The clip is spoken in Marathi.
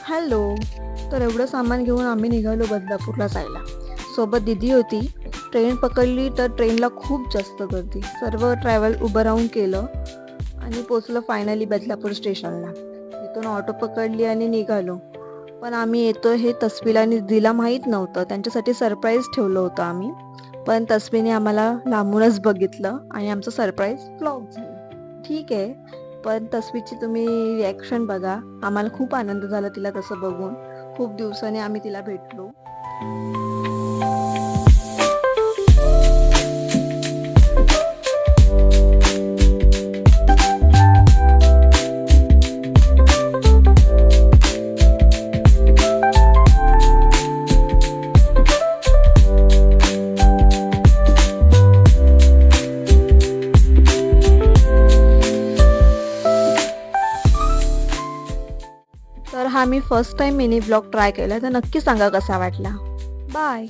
हॅलो. तर एवढं सामान घेऊन आम्ही निघालो बदलापूरला जायला. सोबत दीदी होती. ट्रेन पकडली तर ट्रेनला खूप जास्त गर्दी. सर्व ट्रॅव्हल उभं राहून केलं आणि पोचलो फायनली बदलापूर स्टेशनला. तिथून ऑटो पकडली आणि निघालो. पण आम्ही येतो हे तस्वीला आणि दिला माहीत नव्हतं. त्यांच्यासाठी सरप्राईज ठेवलं होतं आम्ही. पण तस्वीने आम्हाला लांबूनच बघितलं आणि आमचं सरप्राईज फ्लॉप झालं. ठीक आहे. पण तस्वीरची तुम्ही रिॲक्शन बघा. आम्हाला खूप आनंद झाला तिला तसं बघून. खूप दिवसांनी आम्ही तिला भेटलो. तर हा मी first time mini blog try केला, तर नक्की सांगा कसा वाटला. बाय.